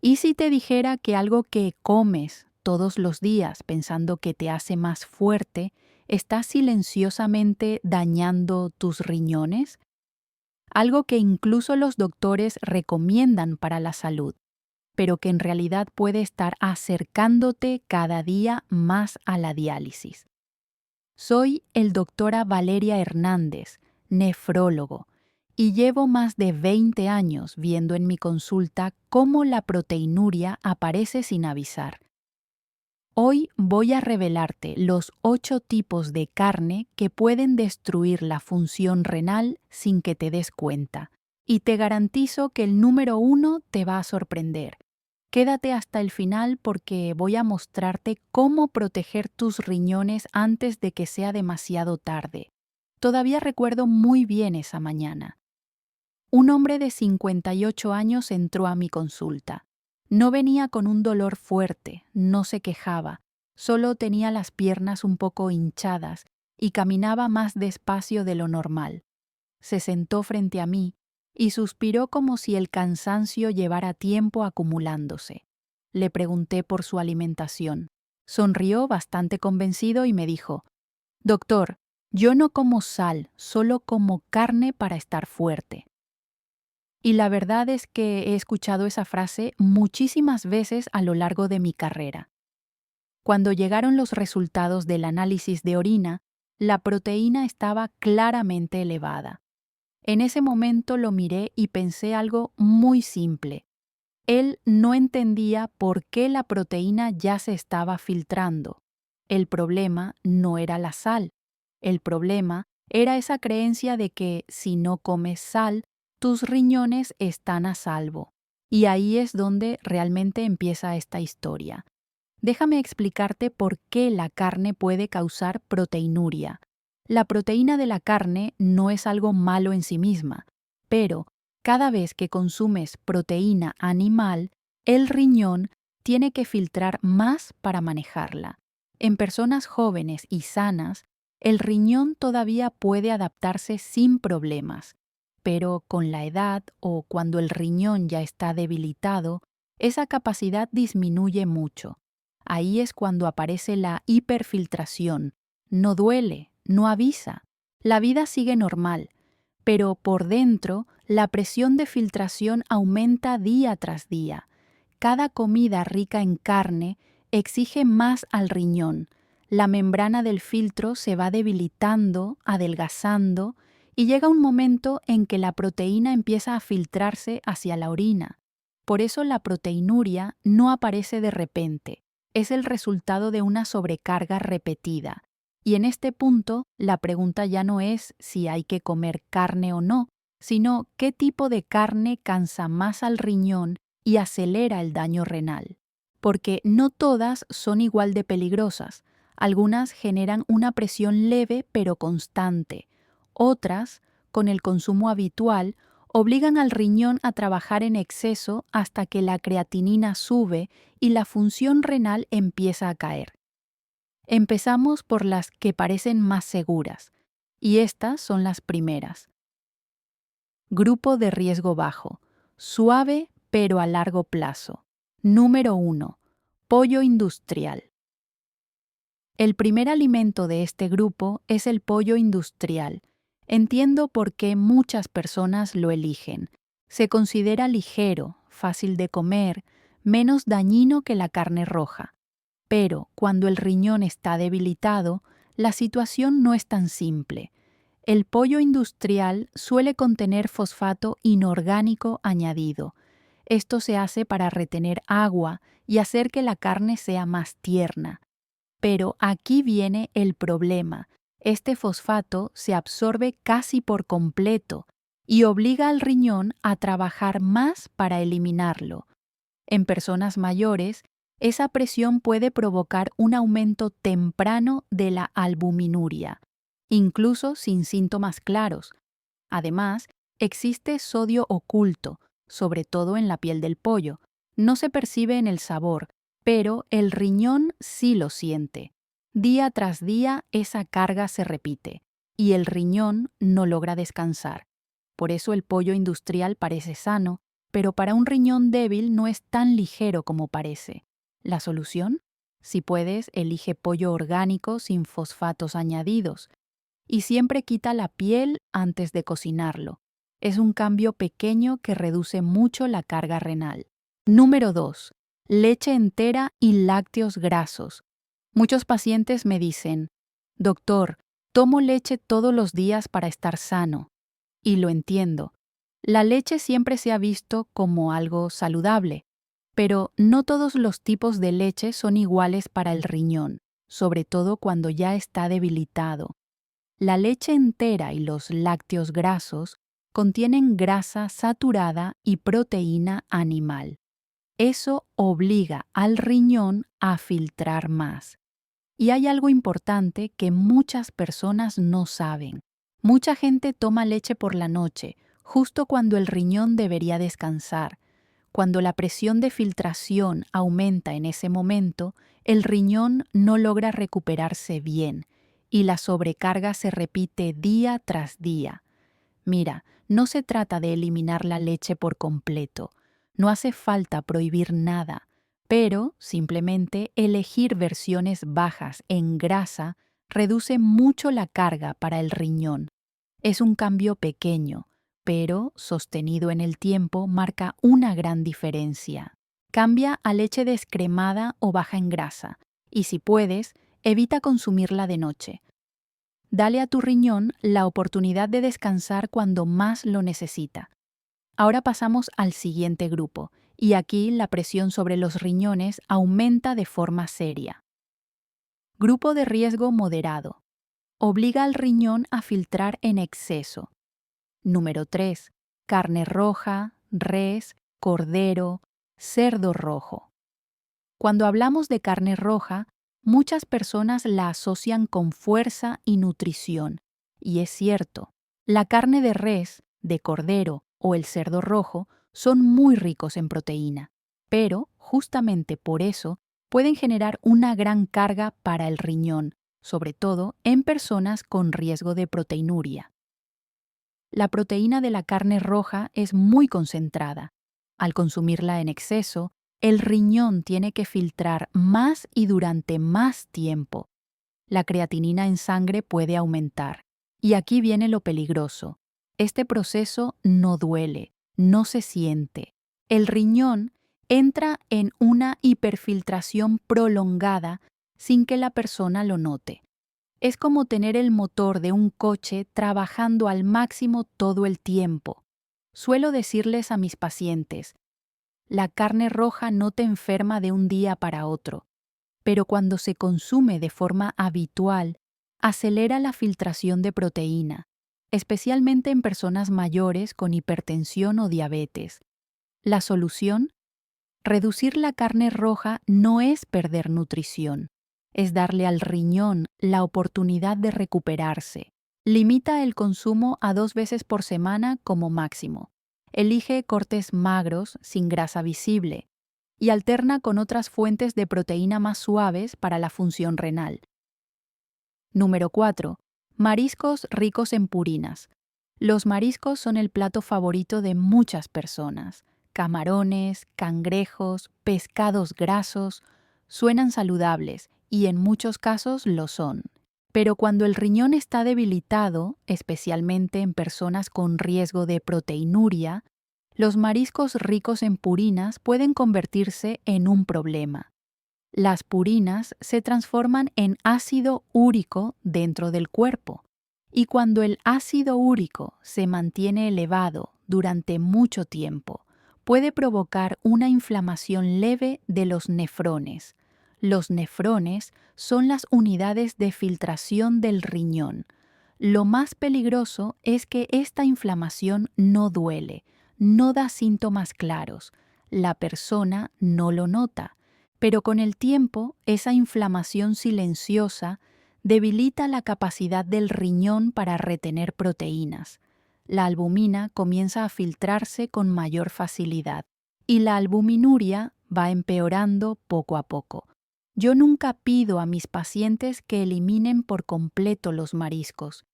¿Y si te dijera que algo que comes todos los días pensando que te hace más fuerte está silenciosamente dañando tus riñones? Algo que incluso los doctores recomiendan para la salud, pero que en realidad puede estar acercándote cada día más a la diálisis. Soy el doctora Valeria Hernández, nefrólogo, y llevo más de 20 años viendo en mi consulta cómo la proteinuria aparece sin avisar. Hoy voy a revelarte los 8 tipos de carne que pueden destruir la función renal sin que te des cuenta. Y te garantizo que el número 1 te va a sorprender. Quédate hasta el final porque voy a mostrarte cómo proteger tus riñones antes de que sea demasiado tarde. Todavía recuerdo muy bien esa mañana. Un hombre de 58 años entró a mi consulta. No venía con un dolor fuerte, no se quejaba, solo tenía las piernas un poco hinchadas y caminaba más despacio de lo normal. Se sentó frente a mí y suspiró como si el cansancio llevara tiempo acumulándose. Le pregunté por su alimentación. Sonrió bastante convencido y me dijo: «Doctor, yo no como sal, solo como carne para estar fuerte». Y la verdad es que he escuchado esa frase muchísimas veces a lo largo de mi carrera. Cuando llegaron los resultados del análisis de orina, la proteína estaba claramente elevada. En ese momento lo miré y pensé algo muy simple. Él no entendía por qué la proteína ya se estaba filtrando. El problema no era la sal. El problema era esa creencia de que si no comes sal, tus riñones están a salvo. Y ahí es donde realmente empieza esta historia. Déjame explicarte por qué la carne puede causar proteinuria. La proteína de la carne no es algo malo en sí misma, pero cada vez que consumes proteína animal, el riñón tiene que filtrar más para manejarla. En personas jóvenes y sanas, el riñón todavía puede adaptarse sin problemas, pero con la edad o cuando el riñón ya está debilitado, esa capacidad disminuye mucho. Ahí es cuando aparece la hiperfiltración. No duele, no avisa. La vida sigue normal, pero por dentro la presión de filtración aumenta día tras día. Cada comida rica en carne exige más al riñón. La membrana del filtro se va debilitando, adelgazando, y llega un momento en que la proteína empieza a filtrarse hacia la orina. Por eso la proteinuria no aparece de repente. Es el resultado de una sobrecarga repetida. Y en este punto, la pregunta ya no es si hay que comer carne o no, sino qué tipo de carne cansa más al riñón y acelera el daño renal. Porque no todas son igual de peligrosas. Algunas generan una presión leve pero constante. Otras, con el consumo habitual, obligan al riñón a trabajar en exceso hasta que la creatinina sube y la función renal empieza a caer. Empezamos por las que parecen más seguras, y estas son las primeras. Grupo de riesgo bajo, suave pero a largo plazo. Número 1. Pollo industrial. El primer alimento de este grupo es el pollo industrial. Entiendo por qué muchas personas lo eligen. Se considera ligero, fácil de comer, menos dañino que la carne roja. Pero cuando el riñón está debilitado, la situación no es tan simple. El pollo industrial suele contener fosfato inorgánico añadido. Esto se hace para retener agua y hacer que la carne sea más tierna. Pero aquí viene el problema. Este fosfato se absorbe casi por completo y obliga al riñón a trabajar más para eliminarlo. En personas mayores, esa presión puede provocar un aumento temprano de la albuminuria, incluso sin síntomas claros. Además, existe sodio oculto, sobre todo en la piel del pollo. No se percibe en el sabor, pero el riñón sí lo siente. Día tras día esa carga se repite y el riñón no logra descansar. Por eso el pollo industrial parece sano, pero para un riñón débil no es tan ligero como parece. ¿La solución? Si puedes, elige pollo orgánico sin fosfatos añadidos y siempre quita la piel antes de cocinarlo. Es un cambio pequeño que reduce mucho la carga renal. Número 2. Leche entera y lácteos grasos. Muchos pacientes me dicen, doctor, tomo leche todos los días para estar sano. Y lo entiendo. La leche siempre se ha visto como algo saludable, pero no todos los tipos de leche son iguales para el riñón, sobre todo cuando ya está debilitado. La leche entera y los lácteos grasos contienen grasa saturada y proteína animal. Eso obliga al riñón a filtrar más. Y hay algo importante que muchas personas no saben. Mucha gente toma leche por la noche, justo cuando el riñón debería descansar. Cuando la presión de filtración aumenta en ese momento, el riñón no logra recuperarse bien y la sobrecarga se repite día tras día. Mira, no se trata de eliminar la leche por completo. No hace falta prohibir nada, pero simplemente elegir versiones bajas en grasa reduce mucho la carga para el riñón. Es un cambio pequeño, pero sostenido en el tiempo marca una gran diferencia. Cambia a leche descremada o baja en grasa, y si puedes, evita consumirla de noche. Dale a tu riñón la oportunidad de descansar cuando más lo necesita. Ahora pasamos al siguiente grupo, y aquí la presión sobre los riñones aumenta de forma seria. Grupo de riesgo moderado. Obliga al riñón a filtrar en exceso. Número 3. Carne roja, res, cordero, cerdo rojo. Cuando hablamos de carne roja, muchas personas la asocian con fuerza y nutrición. Y es cierto, la carne de res, de cordero o el cerdo rojo son muy ricos en proteína, pero justamente por eso pueden generar una gran carga para el riñón, sobre todo en personas con riesgo de proteinuria. La proteína de la carne roja es muy concentrada. Al consumirla en exceso, el riñón tiene que filtrar más y durante más tiempo. La creatinina en sangre puede aumentar. Y aquí viene lo peligroso. Este proceso no duele, no se siente. El riñón entra en una hiperfiltración prolongada sin que la persona lo note. Es como tener el motor de un coche trabajando al máximo todo el tiempo. Suelo decirles a mis pacientes, la carne roja no te enferma de un día para otro, pero cuando se consume de forma habitual, acelera la filtración de proteína, especialmente en personas mayores con hipertensión o diabetes. La solución: reducir la carne roja no es perder nutrición, es darle al riñón la oportunidad de recuperarse. Limita el consumo a 2 veces por semana como máximo. Elige cortes magros sin grasa visible y alterna con otras fuentes de proteína más suaves para la función renal. Número 4. Mariscos ricos en purinas. Los mariscos son el plato favorito de muchas personas. Camarones, cangrejos, pescados grasos, suenan saludables y en muchos casos lo son. Pero cuando el riñón está debilitado, especialmente en personas con riesgo de proteinuria, los mariscos ricos en purinas pueden convertirse en un problema. Las purinas se transforman en ácido úrico dentro del cuerpo, y cuando el ácido úrico se mantiene elevado durante mucho tiempo, puede provocar una inflamación leve de los nefrones. Los nefrones son las unidades de filtración del riñón. Lo más peligroso es que esta inflamación no duele, no da síntomas claros, la persona no lo nota, pero con el tiempo esa inflamación silenciosa debilita la capacidad del riñón para retener proteínas. La albumina comienza a filtrarse con mayor facilidad y la albuminuria va empeorando poco a poco. Yo nunca pido a mis pacientes que eliminen por completo los mariscos,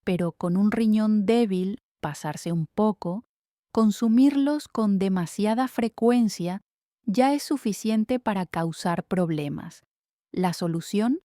pero con un riñón débil, pasarse un poco, consumirlos con demasiada frecuencia ya es suficiente para causar problemas. La solución: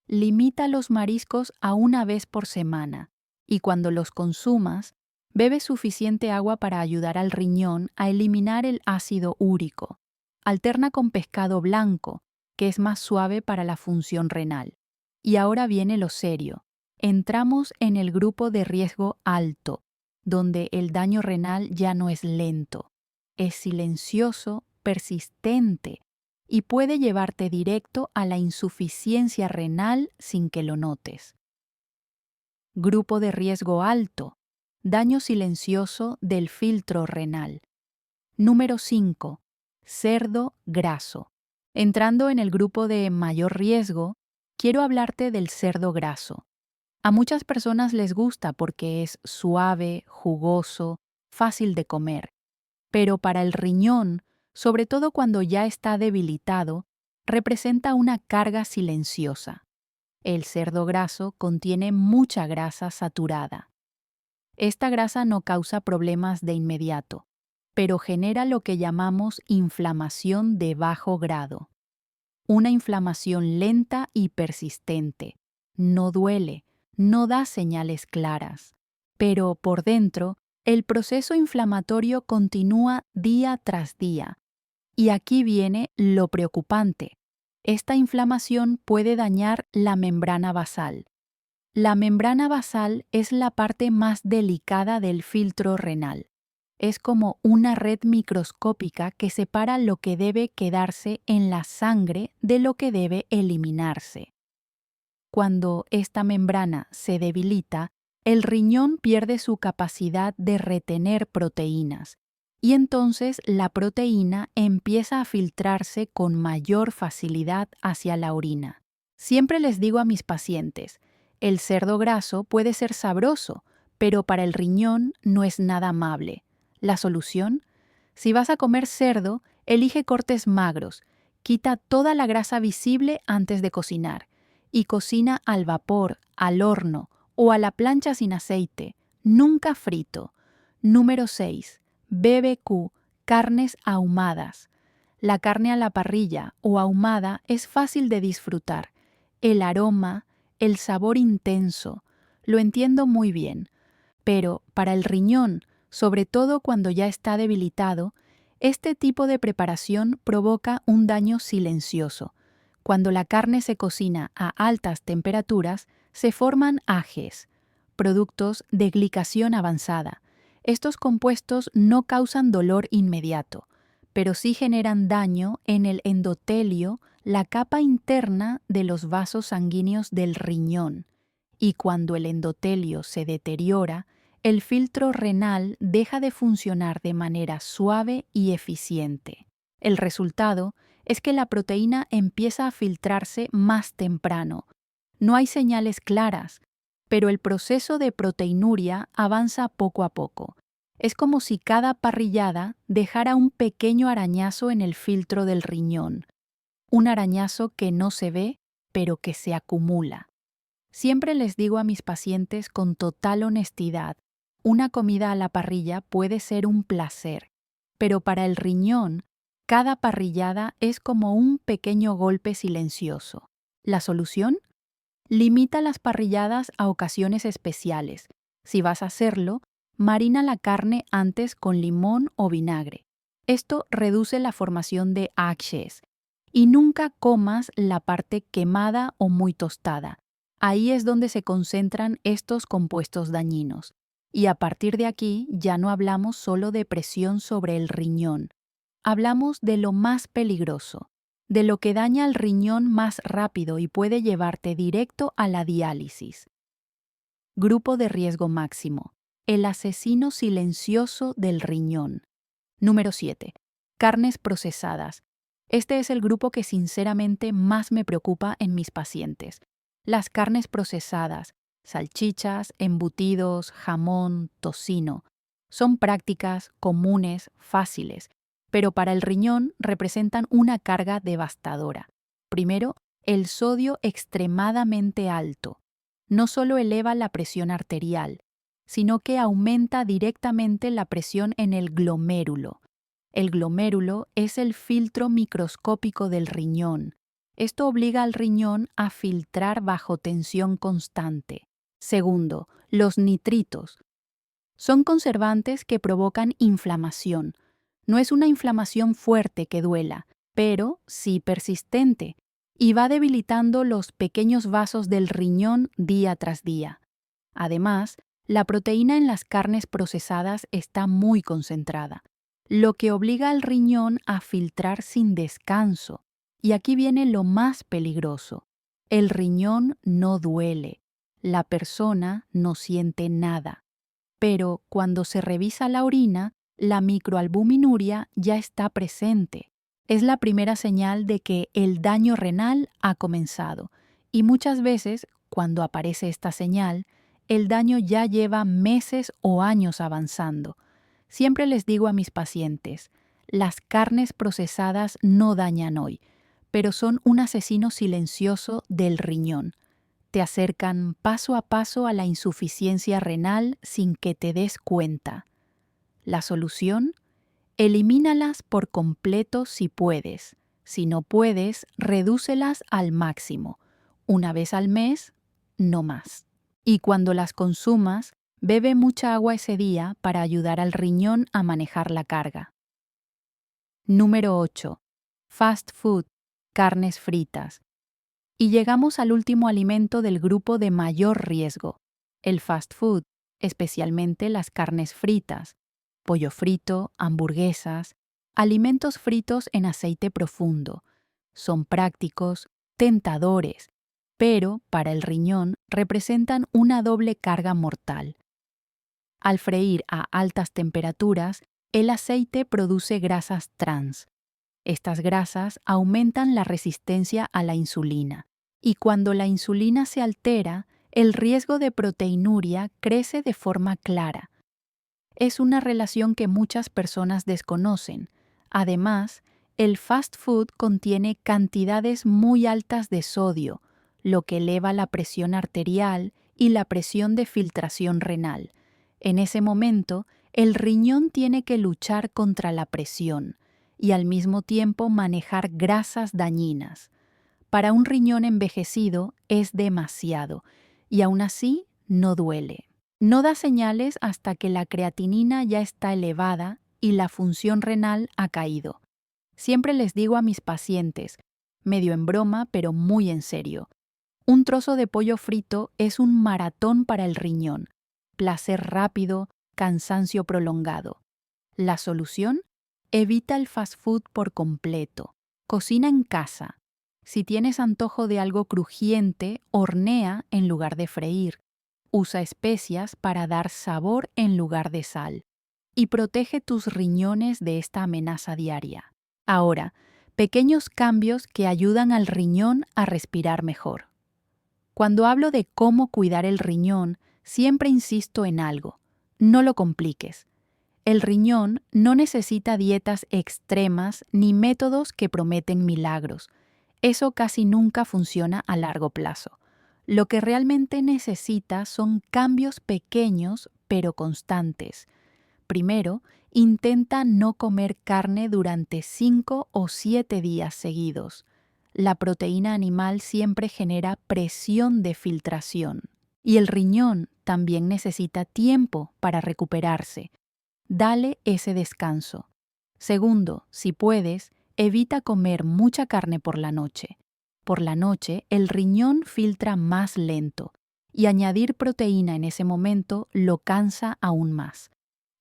limita los mariscos a una vez por semana y cuando los consumas, bebe suficiente agua para ayudar al riñón a eliminar el ácido úrico. Alterna con pescado blanco, que es más suave para la función renal. Y ahora viene lo serio. Entramos en el grupo de riesgo alto, donde el daño renal ya no es lento, es silencioso, persistente y puede llevarte directo a la insuficiencia renal sin que lo notes. Grupo de riesgo alto: daño silencioso del filtro renal. Número 5. Cerdo graso. Entrando en el grupo de mayor riesgo, quiero hablarte del cerdo graso. A muchas personas les gusta porque es suave, jugoso, fácil de comer. Pero para el riñón, sobre todo cuando ya está debilitado, representa una carga silenciosa. El cerdo graso contiene mucha grasa saturada. Esta grasa no causa problemas de inmediato, pero genera lo que llamamos inflamación de bajo grado. Una inflamación lenta y persistente. No duele, no da señales claras, pero por dentro, el proceso inflamatorio continúa día tras día. Y aquí viene lo preocupante. Esta inflamación puede dañar la membrana basal. La membrana basal es la parte más delicada del filtro renal. Es como una red microscópica que separa lo que debe quedarse en la sangre de lo que debe eliminarse. Cuando esta membrana se debilita, el riñón pierde su capacidad de retener proteínas y entonces la proteína empieza a filtrarse con mayor facilidad hacia la orina. Siempre les digo a mis pacientes, el cerdo graso puede ser sabroso, pero para el riñón no es nada amable. ¿La solución? Si vas a comer cerdo, elige cortes magros, quita toda la grasa visible antes de cocinar y cocina al vapor, al horno o a la plancha sin aceite, nunca frito. Número 6. BBQ, carnes ahumadas. La carne a la parrilla o ahumada es fácil de disfrutar. El aroma, el sabor intenso, lo entiendo muy bien. Pero para el riñón, sobre todo cuando ya está debilitado, este tipo de preparación provoca un daño silencioso. Cuando la carne se cocina a altas temperaturas, se forman AGEs, productos de glicación avanzada. Estos compuestos no causan dolor inmediato, pero sí generan daño en el endotelio, la capa interna de los vasos sanguíneos del riñón. Y cuando el endotelio se deteriora, el filtro renal deja de funcionar de manera suave y eficiente. El resultado es que la proteína empieza a filtrarse más temprano. No hay señales claras, pero el proceso de proteinuria avanza poco a poco. Es como si cada parrillada dejara un pequeño arañazo en el filtro del riñón. Un arañazo que no se ve, pero que se acumula. Siempre les digo a mis pacientes con total honestidad, una comida a la parrilla puede ser un placer, pero para el riñón, cada parrillada es como un pequeño golpe silencioso. ¿La solución? Limita las parrilladas a ocasiones especiales. Si vas a hacerlo, marina la carne antes con limón o vinagre. Esto reduce la formación de AGEs. Y nunca comas la parte quemada o muy tostada. Ahí es donde se concentran estos compuestos dañinos. Y a partir de aquí ya no hablamos solo de presión sobre el riñón. Hablamos de lo más peligroso, de lo que daña al riñón más rápido y puede llevarte directo a la diálisis. Grupo de riesgo máximo: el asesino silencioso del riñón. Número 7. Carnes procesadas. Este es el grupo que sinceramente más me preocupa en mis pacientes. Las carnes procesadas, salchichas, embutidos, jamón, tocino, son prácticas, comunes, fáciles, pero para el riñón representan una carga devastadora. Primero, el sodio extremadamente alto. No solo eleva la presión arterial, sino que aumenta directamente la presión en el glomérulo. El glomérulo es el filtro microscópico del riñón. Esto obliga al riñón a filtrar bajo tensión constante. Segundo, los nitritos. Son conservantes que provocan inflamación. No es una inflamación fuerte que duela, pero sí persistente, y va debilitando los pequeños vasos del riñón día tras día. Además, la proteína en las carnes procesadas está muy concentrada, lo que obliga al riñón a filtrar sin descanso. Y aquí viene lo más peligroso. El riñón no duele. La persona no siente nada. Pero cuando se revisa la orina, la microalbuminuria ya está presente. Es la primera señal de que el daño renal ha comenzado. Y muchas veces, cuando aparece esta señal, el daño ya lleva meses o años avanzando. Siempre les digo a mis pacientes, las carnes procesadas no dañan hoy, pero son un asesino silencioso del riñón. Te acercan paso a paso a la insuficiencia renal sin que te des cuenta. La solución: elimínalas por completo si puedes. Si no puedes, redúcelas al máximo. Una vez al mes, no más. Y cuando las consumas, bebe mucha agua ese día para ayudar al riñón a manejar la carga. Número 8. Fast food, carnes fritas. Y llegamos al último alimento del grupo de mayor riesgo, el fast food, especialmente las carnes fritas, pollo frito, hamburguesas, alimentos fritos en aceite profundo. Son prácticos, tentadores, pero para el riñón representan una doble carga mortal. Al freír a altas temperaturas, el aceite produce grasas trans. Estas grasas aumentan la resistencia a la insulina. Y cuando la insulina se altera, el riesgo de proteinuria crece de forma clara. Es una relación que muchas personas desconocen. Además, el fast food contiene cantidades muy altas de sodio, lo que eleva la presión arterial y la presión de filtración renal. En ese momento, el riñón tiene que luchar contra la presión y al mismo tiempo manejar grasas dañinas. Para un riñón envejecido es demasiado, y aún así no duele. No da señales hasta que la creatinina ya está elevada y la función renal ha caído. Siempre les digo a mis pacientes, medio en broma pero muy en serio, un trozo de pollo frito es un maratón para el riñón, placer rápido, cansancio prolongado. La solución: evita el fast food por completo. Cocina en casa. Si tienes antojo de algo crujiente, hornea en lugar de freír. Usa especias para dar sabor en lugar de sal. Y protege tus riñones de esta amenaza diaria. Ahora, pequeños cambios que ayudan al riñón a respirar mejor. Cuando hablo de cómo cuidar el riñón, siempre insisto en algo: no lo compliques. El riñón no necesita dietas extremas ni métodos que prometen milagros. Eso casi nunca funciona a largo plazo. Lo que realmente necesita son cambios pequeños pero constantes. Primero, intenta no comer carne durante 5 o 7 días seguidos. La proteína animal siempre genera presión de filtración. Y el riñón también necesita tiempo para recuperarse. Dale ese descanso. Segundo, si puedes, evita comer mucha carne por la noche. Por la noche, el riñón filtra más lento y añadir proteína en ese momento lo cansa aún más.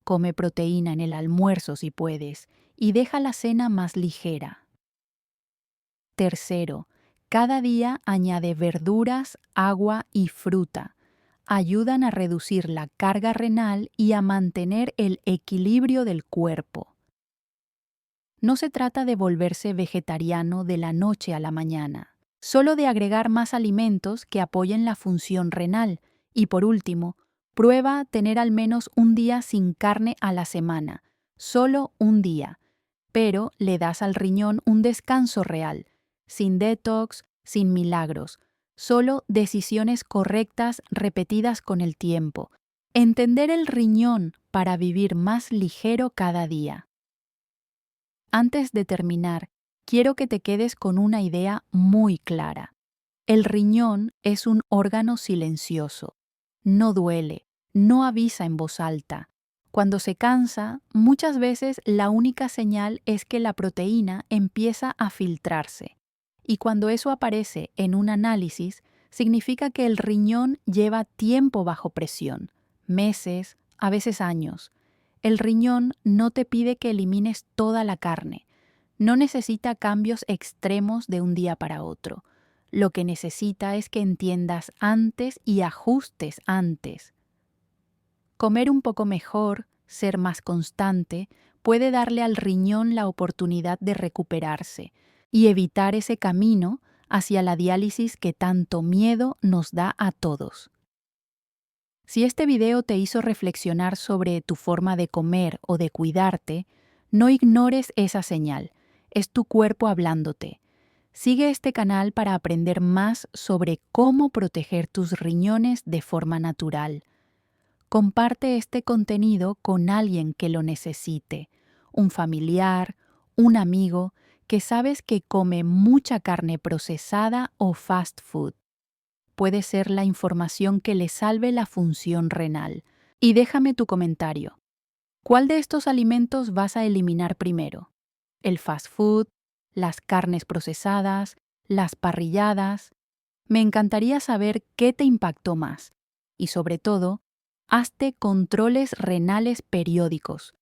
Come proteína en el almuerzo si puedes y deja la cena más ligera. Tercero, cada día añade verduras, agua y fruta. Ayudan a reducir la carga renal y a mantener el equilibrio del cuerpo. No se trata de volverse vegetariano de la noche a la mañana, solo de agregar más alimentos que apoyen la función renal. Y por último, prueba tener al menos un día sin carne a la semana, solo un día, pero le das al riñón un descanso real, sin detox, sin milagros, solo decisiones correctas repetidas con el tiempo. Entender el riñón para vivir más ligero cada día. Antes de terminar, quiero que te quedes con una idea muy clara. El riñón es un órgano silencioso. No duele, no avisa en voz alta. Cuando se cansa, muchas veces la única señal es que la proteína empieza a filtrarse. Y cuando eso aparece en un análisis, significa que el riñón lleva tiempo bajo presión, meses, a veces años. El riñón no te pide que elimines toda la carne. No necesita cambios extremos de un día para otro. Lo que necesita es que entiendas antes y ajustes antes. Comer un poco mejor, ser más constante, puede darle al riñón la oportunidad de recuperarse y evitar ese camino hacia la diálisis que tanto miedo nos da a todos. Si este video te hizo reflexionar sobre tu forma de comer o de cuidarte, no ignores esa señal. Es tu cuerpo hablándote. Sigue este canal para aprender más sobre cómo proteger tus riñones de forma natural. Comparte este contenido con alguien que lo necesite, un familiar, un amigo que sabes que come mucha carne procesada o fast food. Puede ser la información que le salve la función renal. Y déjame tu comentario. ¿Cuál de estos alimentos vas a eliminar primero? ¿El fast food? ¿Las carnes procesadas? ¿Las parrilladas? Me encantaría saber qué te impactó más. Y sobre todo, hazte controles renales periódicos.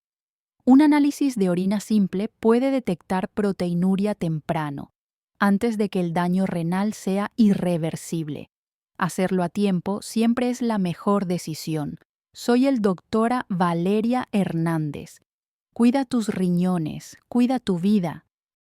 Un análisis de orina simple puede detectar proteinuria temprano, antes de que el daño renal sea irreversible. Hacerlo a tiempo siempre es la mejor decisión. Soy el doctora Valeria Hernández. Cuida tus riñones, cuida tu vida.